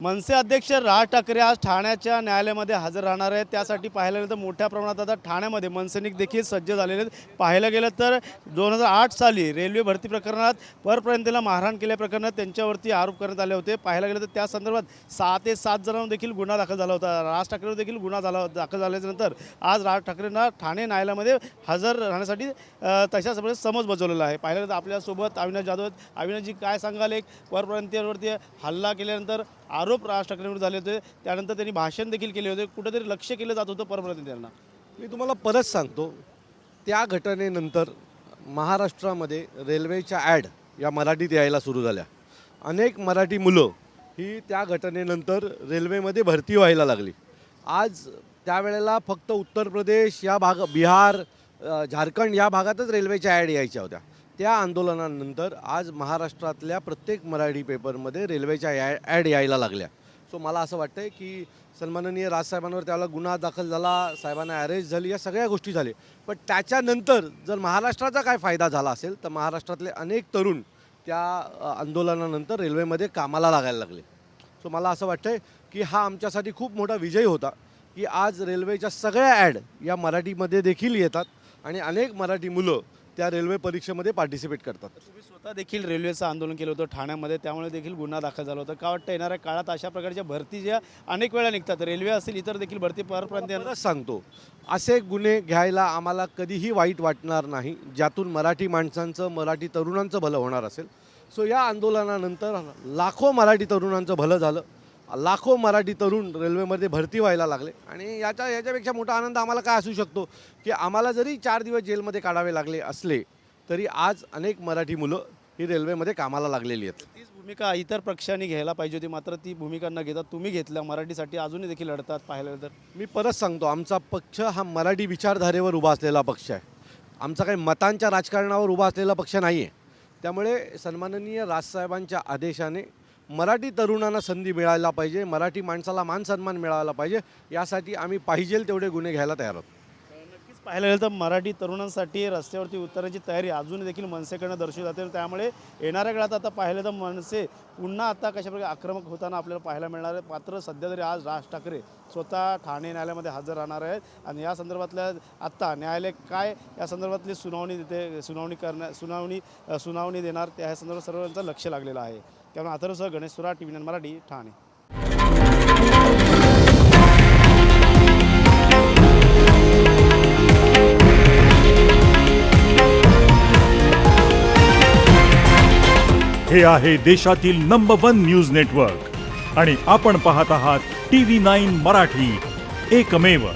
मनसे अध्यक्ष राज ठाकरे आज ठाण्याच्या न्यायालयामध्ये हजर राहणार आहेत। त्यासाठी पाहायला गेलं तर मोठ्या प्रमाणात आता ठाण्यामध्ये मनसैनिक देखील सज्ज झालेले आहेत। पाहायला गेलं तर 2008 साली रेल्वे भरती प्रकरणात परप्रांतीला मारहाण केल्याप्रकरणात त्यांच्यावरती आरोप करण्यात आले होते। पाहायला गेलं तर त्या संदर्भात 6 ते 7 जणांवर देखील गुन्हा दाखल झाला होता। राज ठाकरेंवर देखील गुन्हा दाखल झाल्यानंतर आज राज ठाकरेंना ठाणे न्यायालयामध्ये हजर राहण्यासाठी तशा समज बजावलेला आहे। पाहायला गेलं तर आपल्यासोबत अविनाश जाधव आहेत। अविनाशजी, काय सांगाल, एक परप्रांतीयांवरती हल्ला केल्यानंतर आरोप राज ठाकरेंवर झाले होते, त्यानंतर त्यांनी भाषण देखील केले होते, कुठेतरी लक्ष केलं जात होतं परप्रांतीयांना। मी तुम्हाला परत सांगतो, त्या घटनेनंतर महाराष्ट्रामध्ये रेल्वेच्या ॲड या मराठीत यायला सुरू झाल्या। अनेक मराठी मुलं ही त्या घटनेनंतर रेल्वेमध्ये भरती व्हायला लागली। आज त्यावेळेला फक्त उत्तर प्रदेश या बिहार, झारखंड या भागातच रेल्वेच्या ॲड यायच्या होत्या। त्या आंदोलनानंतर आज महाराष्ट्रातल्या प्रत्येक मराठी पेपरमध्ये रेल्वेच्या ॲड यायला लागल्या। सो मला असं वाटतं की सन्माननीय राजसाहेबांवर त्याला गुन्हा दाखल झाला, साहेबांना अरेस्ट झाली, या सगळ्या गोष्टी झाल्या। पण त्याच्यानंतर जर महाराष्ट्राचा काय फायदा झाला असेल तर महाराष्ट्रातले अनेक तरुण त्या आंदोलनानंतर रेल्वेमध्ये कामाला लागायला लागले। सो मला असं वाटतं की हा आमच्यासाठी खूप मोठा विजय होता की आज रेल्वेच्या सगळ्या ॲड या मराठीमध्ये देखील येतात आणि अनेक मराठी मुलं त्या रेल्वे परीक्षेमध्ये पार्टिसिपेट करतात। तुम्ही स्वतः देखील रेल्वेचं आंदोलन केलं होतं ठाण्यामध्ये, त्यामुळे देखील गुन्हा दाखल झाला होता। का वाटतं येणाऱ्या काळात अशा प्रकारच्या भरती ज्या अनेक वेळा निघतात, रेल्वे असेल इतर देखील भरती परप्रांतीयांना सांगतो, असे गुन्हे घ्यायला आम्हाला कधीही वाईट वाटणार नाही, ज्यातून मराठी माणसांचं, मराठी तरुणांचं भलं होणार असेल। सो या आंदोलनानंतर लाखो मराठी तरुणांचं भलं झालं, लाखो मराठी तरुण रेल्वेमध्ये भरती व्हायला लागले आणि याच्यापेक्षा मोठा आनंद आम्हाला काय असू शकतो की आम्हाला जरी 4 दिवस जेलमध्ये काढावे लागले असले तरी आज अनेक मराठी मुलं ही रेल्वेमध्ये कामाला लागलेली आहेत। तीच भूमिका इतर पक्षांनी घ्यायला पाहिजे होती, मात्र ती भूमिका न घेता तुम्ही घेतल्या, मराठीसाठी अजूनही देखील लढतात। पाहायला तर मी परत सांगतो, आमचा पक्ष हा मराठी विचारधारेवर उभा असलेला पक्ष आहे, आमचा काही मतांच्या राजकारणावर उभा असलेला पक्ष नाही आहे। त्यामुळे सन्माननीय राजसाहेबांच्या आदेशाने मराठी तरुणांना संधी मिळायला पाहिजे, मराठी माणसाला मान सन्मान मिळाला पाहिजे, यासाठी आम्ही पाहिजेल तेवढे गुन्हे घ्यायला तयार आहोत। नक्कीच पाहायला गेलं तर मराठी तरुणांसाठी रस्त्यावरती उतरण्याची तयारी अजून देखील मनसेकडनं दर्शवली जाते। त्यामुळे येणाऱ्या काळात आता पाहिलं तर मनसे पुन्हा आता कशाप्रकारे आक्रमक होताना आपल्याला पाहायला मिळणार आहे। मात्र सध्या तरी आज राज ठाकरे स्वतः ठाणे न्यायालयामध्ये हजर राहणार आहेत आणि या संदर्भातल्या आत्ता न्यायालय काय या संदर्भातली सुनावणी देते, सुनावणी देणार, त्या संदर्भात सर्वांचं लक्ष लागलेलं आहे। त्यामुळे अथर्वसह गणेश सुरा, TV9 मराठी, ठाणे। हे आहे देशातील नंबर 1 न्यूज नेटवर्क आणि आपण पाहत आहात TV9 मराठी, एकमेव।